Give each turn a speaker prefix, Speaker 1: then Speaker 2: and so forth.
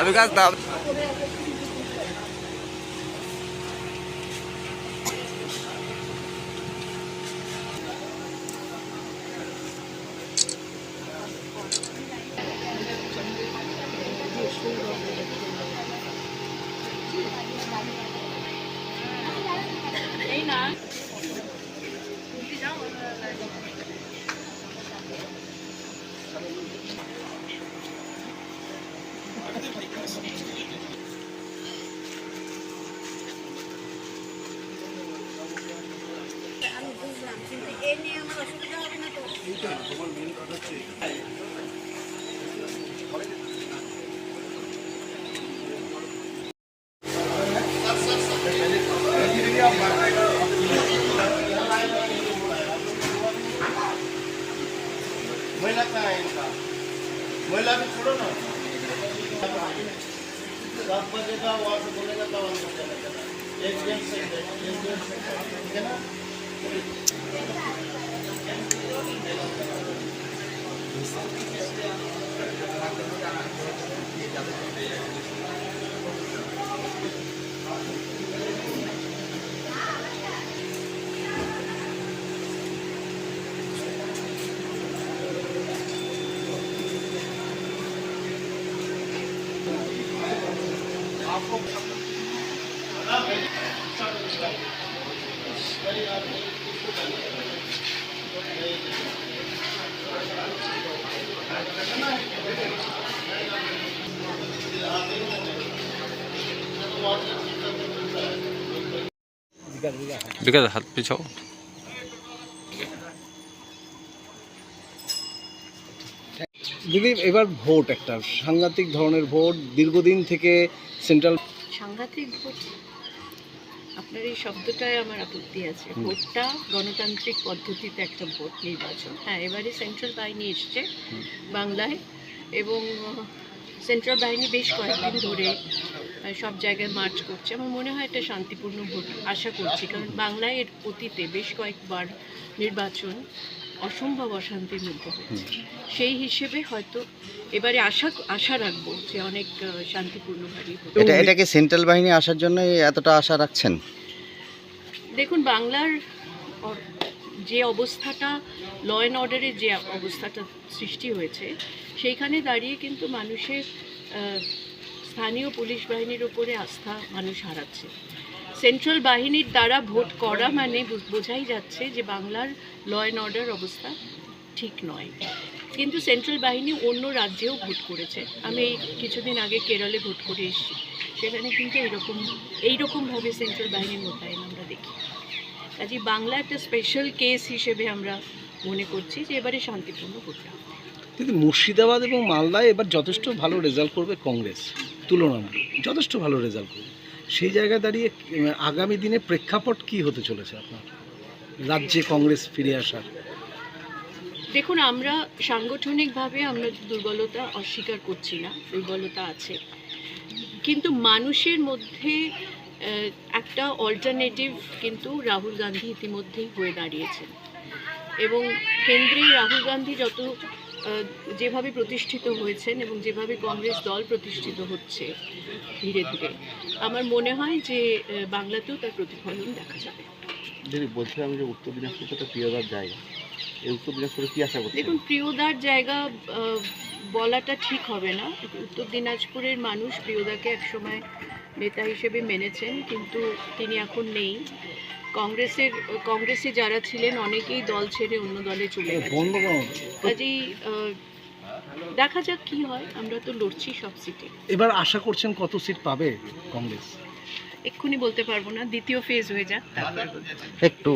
Speaker 1: Because the
Speaker 2: আমি বুঝলাম, কিন্তু এ নিয়ে আমার অসুবিধা হবে না তো? তোমার মেন কথা হচ্ছে महिला का है इनका, महिला भी छोड़ो ना, सब बजेगा वहाँ से बोलेगा तो एक गेम से ठीक है ना।
Speaker 1: বিকাশ হাত পিছাও।
Speaker 3: দিদি, এবার ভোট একটা সাংঘাতিক ধরনের ভোট, দীর্ঘদিন থেকে সেন্ট্রাল।
Speaker 4: সাংঘাতিক ভোট, আপনার এই শব্দটায় আমার আপত্তি আছে। ভোটটা গণতান্ত্রিক পদ্ধতিতে একটা ভোট নির্বাচন। হ্যাঁ, এবারে সেন্ট্রাল বাহিনী এসছে বাংলায়, এবং সেন্ট্রাল বাহিনী বেশ কয়েকদিন ধরে সব জায়গায় মার্চ করছে। আমার মনে হয় এটা শান্তিপূর্ণ ভোট আশা করছি, কারণ বাংলায় এর অতীতে বেশ কয়েকবার নির্বাচন অসম্ভব অশান্তির মধ্যে হয়েছে। সেই হিসেবে হয়তো এবারে আশা রাখবো যে অনেক শান্তিপূর্ণভাবেই হবে।
Speaker 5: এটাকে সেন্ট্রাল বাহিনী আসার জন্য এতটা আশা রাখছেন?
Speaker 4: দেখুন, বাংলার যে অবস্থাটা, ল অ্যান্ড অর্ডারের যে অবস্থাটা সৃষ্টি হয়েছে, সেইখানে দাঁড়িয়ে কিন্তু মানুষের স্থানীয় পুলিশ বাহিনীর উপরে আস্থা মানুষ হারাচ্ছে। সেন্ট্রাল বাহিনীর দ্বারা ভোট করা মানে বোঝাই যাচ্ছে যে বাংলার ল অ্যান্ড অর্ডার অবস্থা ঠিক নয়। কিন্তু সেন্ট্রাল বাহিনী অন্য রাজ্যেও ভোট করেছে। আমি কিছুদিন আগে কেরলে ভোট করে এসেছি, সেখানে কিন্তু এইরকমভাবে সেন্ট্রাল বাহিনীর মোতায়েন আমরা দেখি। কাজে বাংলা একটা স্পেশাল কেস হিসেবে আমরা মনে করছি যে এবারে শান্তিপূর্ণ ভোটটা হবে।
Speaker 3: কিন্তু মুর্শিদাবাদ এবং মালদায় এবার যথেষ্ট ভালো রেজাল্ট করবে কংগ্রেস, তুলনামূলক যথেষ্ট ভালো রেজাল্ট করবে। সেই জায়গায় দাঁড়িয়ে আগামী দিনে প্রেক্ষাপট কি হতে চলেছে আপনার রাজ্যে কংগ্রেস ফিরে আসার?
Speaker 4: দেখুন, আমরা সাংগঠনিকভাবে আমরা দুর্বলতা অস্বীকার করছি না, দুর্বলতা আছে, কিন্তু মানুষের মধ্যে একটা অল্টারনেটিভ কিন্তু রাহুল গান্ধী ইতিমধ্যেই হয়ে দাঁড়িয়েছেন, এবং কেন্দ্রে রাহুল গান্ধী যেভাবে প্রতিষ্ঠিত হয়েছেন এবং যেভাবে কংগ্রেস দল প্রতিষ্ঠিত হচ্ছে ধীরে ধীরে, আমার মনে হয় যে বাংলাতেও তার প্রতিফলন দেখা যাবে।
Speaker 5: দিদি, বলছিলাম যে উত্তর দিনাজপুর একটা প্রিয়দার জায়গা, এই উত্তর দিনাজপুরে কি আশা করছেন?
Speaker 4: দেখুন, প্রিয়দার জায়গা বলাটা ঠিক হবে না। উত্তর দিনাজপুরের মানুষ প্রিয়দাকে একসময় নেতা হিসেবে মেনেছেন, কিন্তু তিনি এখন নেই। কংগ্রেসে যারা ছিলেন অনেকেই দল ছেড়ে অন্য দলে চলে গেছেন। কাজেই দেখা যাক কি হয়, আমরা তো লড়ছি সব সিটে।
Speaker 3: এবার আশা করছেন কত সিট পাবে কংগ্রেস?
Speaker 4: এক্ষুনি বলতে পারবো না, দ্বিতীয় ফেজ হয়ে যাক তারপরে বলতে পারবো।
Speaker 5: একটু